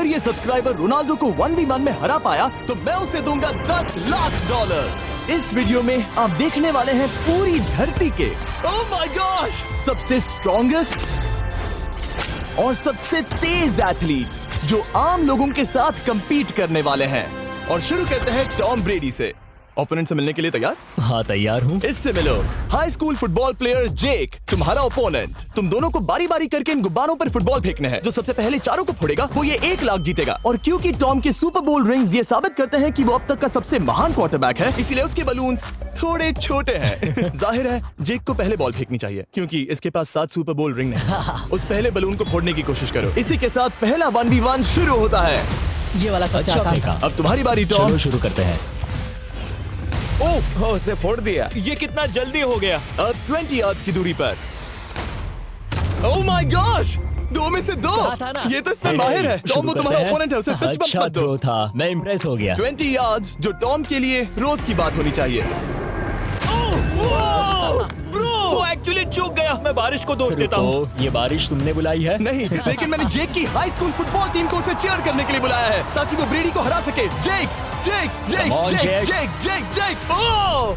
अगर ये subscriber Ronaldo को 1v1 में हरा पाया तो मैं उसे दूंगा $10 लाख। इस वीडियो में आप देखने वाले हैं पूरी धरती के ओह माय गॉश सबसे स्ट्रॉन्गेस्ट और सबसे तेज एथलीट्स जो आम लोगों के साथ compete करने वाले हैं। और शुरू करते हैं टॉम ब्रेडी से। ओपोनेंट से मिलने के लिए तैयार? हाँ तैयार हूँ। इससे मिलो। हाई स्कूल फुटबॉल प्लेयर जेक तुम्हारा ओपोनेंट। तुम दोनों को बारी बारी करके इन गुब्बारों पर फुटबॉल फेंकने हैं। जो सबसे पहले चारों को फोड़ेगा वो ये 1 लाख जीतेगा। और क्योंकि टॉम के सुपर बोल रिंग्स ये साबित करते हैं कि वो अब तक का सबसे महान क्वार्टरबैक है, इसीलिए उसके बलून्स थोड़े छोटे हैं। जाहिर है जेक को पहले बॉल फेंकनी चाहिए क्योंकि इसके पास 7 सुपर बोल रिंग नहीं। उस पहले बलून को फोड़ने की कोशिश करो। इसी के साथ पहला 1v1 शुरू होता है। ये वाला सबसे आसान था। अब तुम्हारी बारी टॉम। शुरू करते हैं। ओह उसने फोड़ दिया। ये कितना जल्दी हो गया। अब 20 यार्ड्स की दूरी पर। ओह माय गॉश 2 में से 2। था ना? ये तो इसमें माहिर है। टॉम वो तुम्हारा ओपोनेंट है, उसे फिस्ट बम्प अच्छा मत दो। थ्रो था, मैं इम्प्रेस हो गया। 20 यार्ड्स जो टॉम के लिए रोज की बात होनी चाहिए। वो एक्चुअली चूक गया। मैं बारिश को दोष देता हूँ। रुको, ये बारिश तुमने बुलाई है? नहीं, लेकिन मैंने जेक की हाई स्कूल फुटबॉल टीम को उसे चीयर करने के लिए बुलाया है ताकि वो ब्रेडी को हरा सके। जेक जेक जेक Come on, जेक Jake. जेक जेक जेक ओह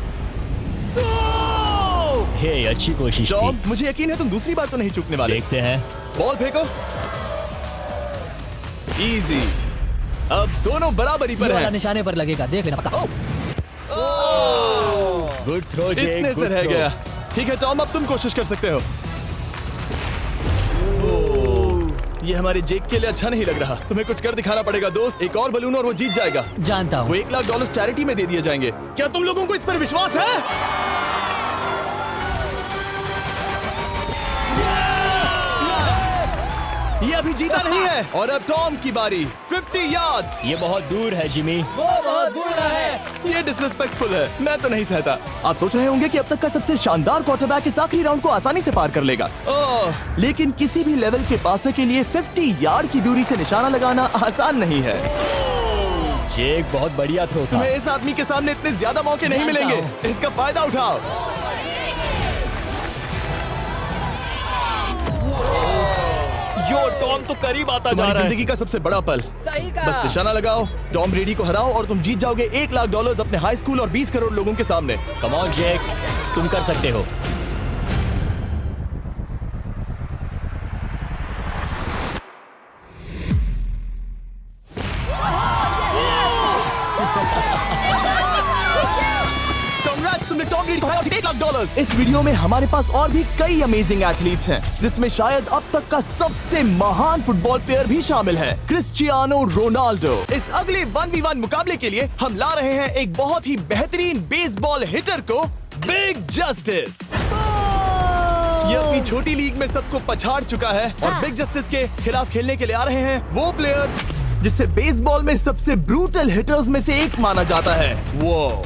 हे अच्छी कोशिश टॉम थी। मुझे यकीन है तुम दूसरी बार तो नहीं चूकने वाले। देखते हैं। बॉल फेंको। इजी। अब दोनों बराबरी पर हैं। निशाने पर लगेगा, देख लेना पक्का। गुड थ्रो जेक, इतने से गुड रह थ्रो। गया। ठीक है टॉम अब तुम कोशिश कर सकते हो। ये हमारे जेक के लिए अच्छा नहीं लग रहा। तुम्हें कुछ कर दिखाना पड़ेगा दोस्त। एक और बलून और वो जीत जाएगा। जानता वो हूँ। $1 लाख चैरिटी में दे दिए जाएंगे। क्या तुम लोगों को इस पर विश्वास है? ये अभी जीता नहीं है। और अब टॉम की बारी। 50 यार्ड्स। ये बहुत दूर है जिमी। वो बहुत बुरा है। ये डिसरिस्पेक्टफुल है। मैं तो नहीं सहता। आप सोच रहे होंगे कि अब तक का सबसे शानदार क्वार्टरबैक इस आखिरी राउंड को आसानी से पार कर लेगा। ओह, लेकिन किसी भी लेवल के पासे के लिए 50 यार्ड की दूरी से निशाना लगाना आसान नहीं है। जेक बहुत बढ़िया थ्रो था। तुम्हें इस आदमी के सामने इतने ज्यादा मौके नहीं जानता मिलेंगे। हूं। इसका फायदा उठाओ। यो टॉम तो करीब आता जा तुम्हारी रहा है। जिंदगी का सबसे बड़ा पल। सही बस निशाना लगाओ, टॉम ब्रेडी को हराओ और तुम जीत जाओगे $1 लाख अपने हाई स्कूल और 20 करोड़ लोगों के सामने। कम ऑन जेक, तुम कर सकते हो। Congrats, तुमने टॉम ब्रेडी को हराया $1 लाख। इस वीडियो में हमारे पास और भी कई अमेजिंग एथलीट्स हैं, जिसमें शायद अब तक का सबसे महान फुटबॉल प्लेयर भी शामिल है, क्रिस्टियानो रोनाल्डो। इस अगले 1v1 मुकाबले के लिए हम ला रहे हैं एक बहुत ही बेहतरीन बेसबॉल हिटर को, बिग जस्टिस। ये अपनी छोटी लीग में सबको पछाड़ चुका है और बिग जस्टिस के खिलाफ खेलने के लिए आ रहे हैं वो प्लेयर जिसे बेसबॉल में सबसे ब्रूटल हिटर्स में से एक माना जाता है। वो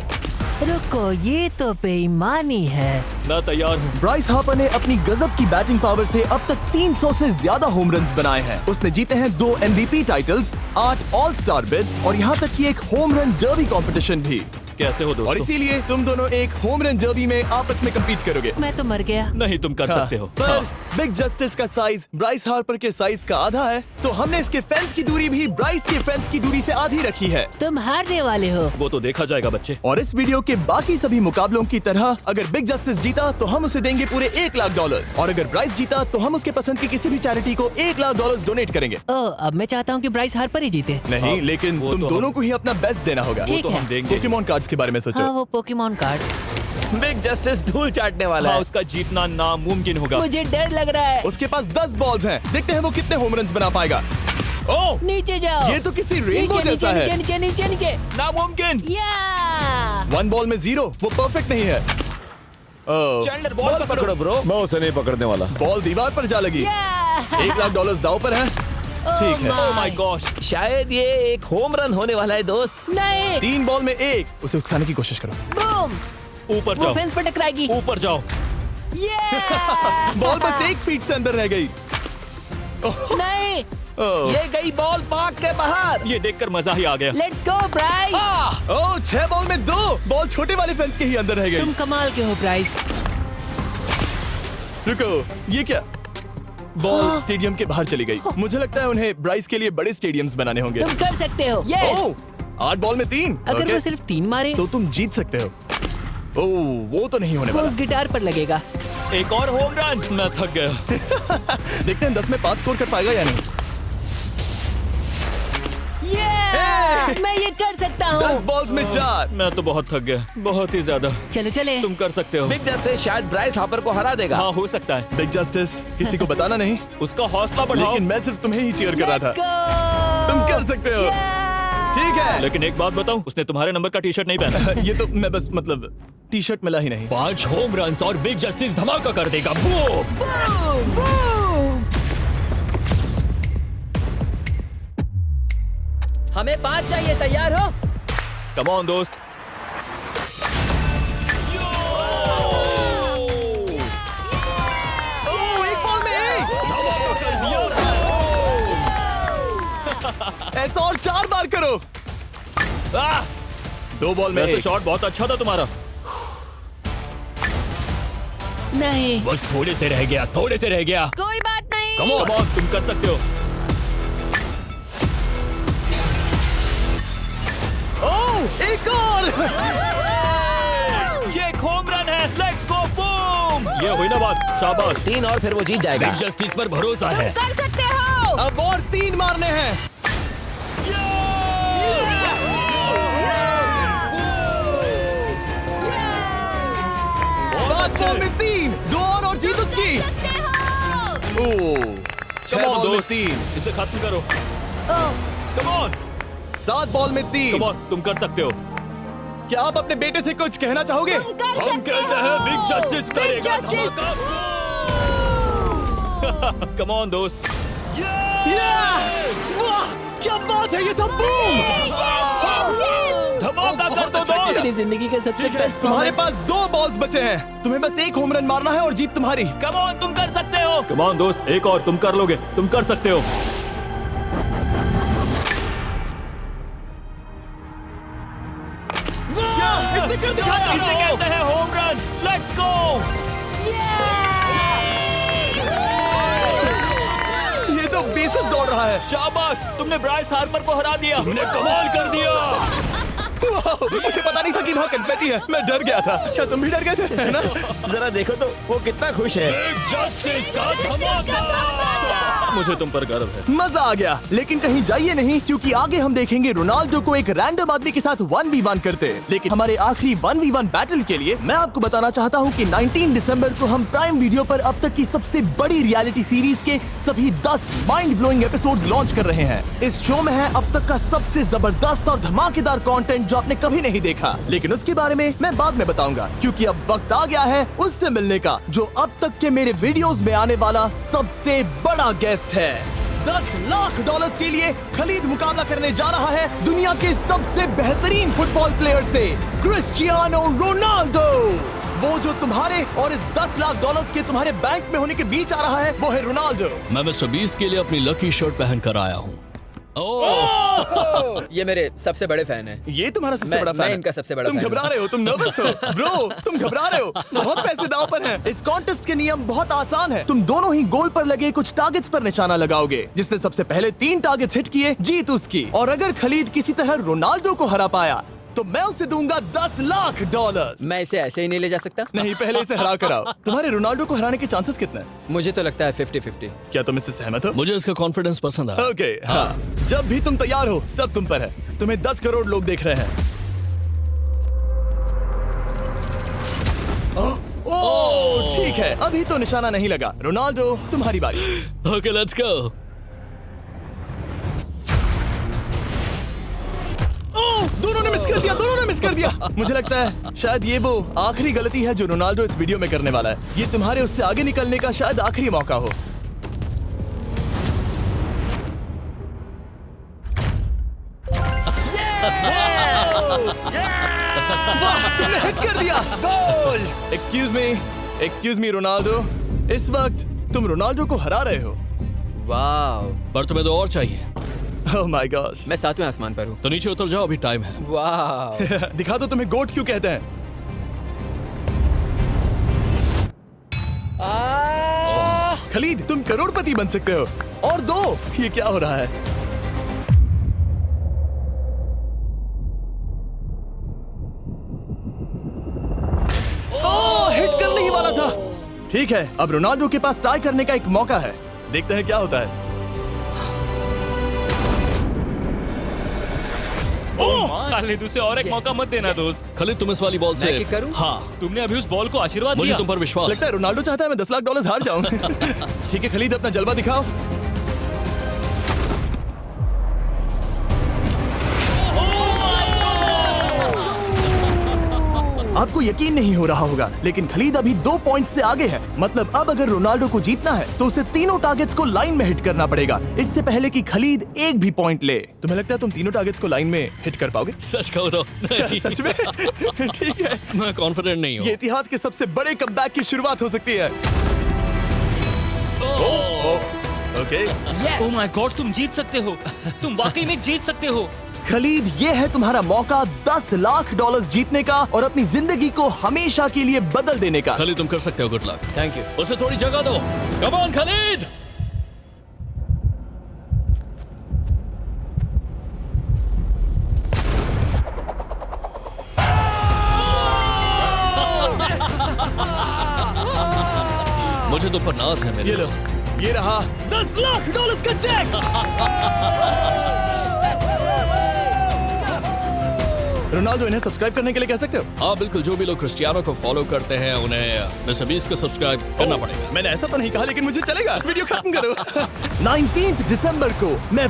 रुको, ये तो बेईमानी है। मैं तैयार हूँ। ब्राइस हार्पर ने अपनी गजब की बैटिंग पावर से अब तक 300 से ज्यादा होम रन्स बनाए हैं। उसने जीते हैं 2 MVP titles, 8 all star bids और यहाँ तक कि एक होम रन डर्बी कंपटीशन भी। कैसे हो और दोस्तों? इसीलिए तुम दोनों एक होम रन डर्बी में आपस में compete करोगे। मैं तो मर गया। नहीं तुम कर सकते हो। पर बिग जस्टिस का साइज ब्राइस हार्पर के साइज का आधा है, तो हमने इसके फेंस की दूरी भी ब्राइस के फेंस की दूरी से आधी रखी है। तुम हारने वाले हो। वो तो देखा जाएगा बच्चे। और इस वीडियो के बाकी सभी मुकाबलों की तरह अगर बिग जस्टिस जीता तो हम उसे देंगे पूरे $1 लाख और अगर ब्राइस जीता तो हम उसके पसंद की किसी भी चैरिटी को $1 लाख डोनेट करेंगे। ओह, अब मैं चाहता हूँ कि ब्राइस हार्पर ही जीते। नहीं, हाँ, लेकिन वो तुम तो दोनों को ही अपना बेस्ट देना होगा। ठीक तो है। हम देंगे। पोकेमॉन कार्ड्स के बारे में सोचो। हाँ, वो पोकेमॉन कार्ड। बिग जस्टिस धूल चाटने वाला हाँ, है। उसका जीतना नामुमकिन होगा। मुझे डर लग रहा है। उसके पास 10 बॉल्स हैं, देखते हैं वो कितने होम रन्स बना पाएगा। ओह नीचे जाओ। ये तो किसी रेनबो नीचे जैसा नीचे है। नीचे नीचे नीचे। नामुमकिन। या 1 बॉल में 0, वो परफेक्ट नहीं है। चैंडलर बॉल पकड़ो ब्रो। मैं उसे नहीं पकड़ने वाला। बॉल दीवार पर जा लगी। $1 लाख दाव पर है। ठीक है। Oh my gosh. शायद ये एक होम रन होने वाला है दोस्त। नहीं। 3 बॉल में 1, उसे उकसाने की कोशिश करो। बूम। ऊपर वो जाओ। फेंस पर टकराएगी। ऊपर जाओ। बॉल बस 1 फीट से अंदर रह गई। नहीं। ये गई बॉल पार्क के बाहर। ये देखकर मजा ही आ गया। Let's go Bryce. Oh 6 ball में 2, बॉल छोटे वाले फेंस के ही अंदर रह गई। तुम कमाल के हो ब्राइस। रुको, ये क्या? बॉल स्टेडियम के बाहर चली गई। मुझे लगता है उन्हें ब्राइस के लिए बड़े स्टेडियम्स बनाने होंगे। तुम कर सकते हो। यस। ओह, 8 बॉल में 3। अगर वो सिर्फ 3 मारे तो तुम जीत सकते हो। ओह, वो तो नहीं होने वो वाला। उस गिटार पर लगेगा। एक और होम रन। मैं थक गया। देखते हैं 10 में 5 स्कोर कर पाएगा या नहीं। मैं ये कर सकता 10 हूँ। बॉल्स में 4। मैं तो बहुत थक गया, बहुत ही ज्यादा। चलो चले। तुम कर सकते हो। बिग जस्टिस शायद ब्राइस हापर को हरा देगा। हाँ, हो सकता है। बिग जस्टिस किसी को बताना नहीं, उसका हौसला बढ़ाओ। लेकिन मैं सिर्फ तुम्हें ही चीयर कर रहा था। Let's go! तुम कर सकते हो। ठीक है। लेकिन एक बात बताऊं, उसने तुम्हारे नंबर का टी शर्ट नहीं पहना। ये तो मैं बस मतलब टी शर्ट मिला ही नहीं। 5 होम रन्स और बिग जस्टिस धमाका कर देगा। बूम! Boom! Boom! हमें 5 चाहिए, तैयार हो? कम ऑन दोस्त। ओह, एक बॉल में एक। ऐसा और 4 बार करो। 2 बॉल में वैसे एक। शॉट बहुत अच्छा था तुम्हारा। नहीं। बस थोड़े से रह गया, थोड़े से रह गया। कोई बात नहीं। Come on. कम ऑन, तुम कर सकते हो। ओह, एक और। ये एक होम रन है। Let's go, boom! ये हुई ना बात। शाबाश। 3 और फिर वो जीत जाएगा। बिग जस्टिस पर भरोसा है। कर सकते हो। अब और 3 मारने हैं। 5 बॉल में 3। 2 और जीत उसकी। ओह, 6 Come on, बॉल में दोस्त। 3। इसे खत्म करो। कम ऑन, 7 बॉल में 3। कम ऑन, तुम कर सकते हो। क्या आप अपने बेटे से कुछ कहना चाहोगे? हम कहते हैं बिग जस्टिस करेगा धमाका। कम ऑन दोस्त। वाह, क्या बात है, ये था बूम। धमाका कर दो अच्छा किया। दोस्त। मेरी जिंदगी का सबसे बेस्ट तुम्हारे पास 2 बॉल्स बचे हैं। तुम्हें बस 1 होम रन मारना है और जीत तुम्हारी। कम ऑन, तुम कर सकते हो। कम ऑन दोस्त, एक और, तुम कर लोगे। तुम कर सकते हो। इसने कर दिखाया। इसे कहते हैं होम रन। Let's go. ये तो बेसिस दौड़ रहा है। शाबाश, तुमने ब्राइस हार्पर को हरा दिया। तुमने कमाल कर दिया। वाह, मुझे पता नहीं था कि वहाँ कन्फेटी है। मैं डर गया था। क्या तुम भी डर गए थे? है ना? जरा देखो तो वो कितना खुश है। बिग जस्टिस का धमाका। मुझे तुम पर गर्व है। मजा आ गया। लेकिन कहीं जाइए नहीं, क्योंकि आगे हम देखेंगे रोनाल्डो को एक रैंडम आदमी के साथ 1v1 करते। लेकिन हमारे आखिरी 1v1 बैटल के लिए मैं आपको बताना चाहता हूँ कि 19 दिसंबर को हम प्राइम वीडियो पर अब तक की सबसे बड़ी रियलिटी सीरीज के सभी 10 माइंड ब्लोइंग एपिसोड्स लॉन्च कर रहे हैं। इस शो में है अब तक का सबसे जबरदस्त और धमाकेदार कंटेंट जो आपने कभी नहीं देखा। लेकिन उसके बारे में मैं बाद में बताऊंगा, क्योंकि अब वक्त आ गया है उससे मिलने का जो अब तक के मेरे वीडियोस में आने वाला सबसे बड़ा गेस्ट है। $10 लाख के लिए खलीद मुकाबला करने जा रहा है दुनिया के सबसे बेहतरीन फुटबॉल प्लेयर से, क्रिस्टियानो रोनाल्डो। वो जो तुम्हारे और इस $10 लाख के तुम्हारे बैंक में होने के बीच आ रहा है, वो है रोनाल्डो। मैं मिस्टर बीस्ट के लिए अपनी लकी शर्ट पहन कर आया हूँ। ये मेरे सबसे बड़े फैन हैं। ये तुम्हारा सबसे मैं- बड़ा मैं फैन है। इनका सबसे बड़ा तुम फैन हूँ। घबरा रहे हो, तुम नर्वस हो ब्रो, तुम घबरा रहे हो। बहुत पैसे दांव पर हैं। इस कॉन्टेस्ट के नियम बहुत आसान है। तुम दोनों ही गोल पर लगे कुछ टारगेट्स पर निशाना लगाओगे। जिसने सबसे पहले 3 टारगेट्स हिट किए, जीत उसकी। और अगर खलीद किसी तरह रोनाल्डो को हरा पाया तो मैं उसे दूंगा $10 लाख। मैं इसे ऐसे ही नहीं ले जा सकता। नहीं, पहले इसे हरा कर आओ। तुम्हारे रोनाल्डो को हराने के चांसेस कितने हैं? मुझे तो लगता है 50-50। क्या तुम इससे सहमत हो? मुझे इसका कॉन्फिडेंस पसंद आया। ओके, हाँ। जब भी तुम तैयार हो, सब तुम पर है। तुम्हें 10 करोड़ लोग देख रहे हैं। ओह, ठीक है, अभी तो निशाना नहीं लगा। रोनाल्डो, तुम्हारी बारी। Okay, let's go. ओह, दोनों ने मिस कर दिया, दोनों ने मिस कर दिया। मुझे लगता है शायद ये वो आखिरी गलती है जो रोनाल्डो इस वीडियो में करने वाला है। ये तुम्हारे उससे आगे निकलने का शायद आखिरी मौका हो। वाह, तुमने हिट कर दिया। गोल। एक्सक्यूज मी रोनाल्डो, इस वक्त तुम रोनाल्डो को हरा रहे हो। वाह, पर तुम्हें तो और चाहिए। Oh my God. मैं 7वें आसमान पर हूँ। तो नीचे उतर जाओ, अभी टाइम है। वाह। दिखा दो तुम्हें गोट क्यों कहते हैं। खलीद, तुम करोड़पति बन सकते हो। और 2। ये क्या हो रहा है? ओह, हिट करने ही वाला था। ठीक है, अब रोनाल्डो के पास टाई करने का एक मौका है। देखते हैं क्या होता है। खालिद, उसे और एक मौका मत देना दोस्त। खलीद, तुम इस वाली बॉल मैं से किक करूं? हाँ, तुमने अभी उस बॉल को आशीर्वाद मुझे दिया। तुम पर विश्वास लगता है रोनाल्डो चाहता है मैं $10 लाख हार जाऊं। ठीक है खलीद, अपना जलवा दिखाओ। आपको यकीन नहीं हो रहा होगा, लेकिन खलीद अभी 2 पॉइंट से आगे है। मतलब अब अगर रोनाल्डो को जीतना है तो उसे तीनों टारगेट्स को लाइन में हिट करना पड़ेगा, इससे पहले कि खलीद एक भी पॉइंट ले। तुम्हें लगता है तुम तीनों टारगेट्स को लाइन में हिट कर पाओगे? सच कहो तो नहीं। सच में? ठीक है, मैं कॉन्फिडेंट नहीं ये हूँ। इतिहास के सबसे बड़े कमबैक की शुरुआत हो सकती है। ओके, ओह माय गॉड, तुम जीत सकते हो। तुम वाकई में जीत सकते हो। खलीद, ये है तुम्हारा मौका $10 लाख जीतने का और अपनी जिंदगी को हमेशा के लिए बदल देने का। खलीद, तुम कर सकते हो। Good luck. Thank you. उसे थोड़ी जगह दो। Come on Khalid. मुझे तुम पर नाज है मेरे ये लो, दोस्त। ये रहा $10 लाख का चेक। रोनाल्डो, इन्हें सब्सक्राइब करने के लिए कह सकते हो? हाँ बिल्कुल, जो भी लोग क्रिस्टियानो को फॉलो करते हैं उन्हें मिस्टर बीस्ट को सब्सक्राइब करना पड़ेगा। मैंने ऐसा तो नहीं कहा, लेकिन मुझे चलेगा। वीडियो खत्म करो। 19 दिसंबर को मैं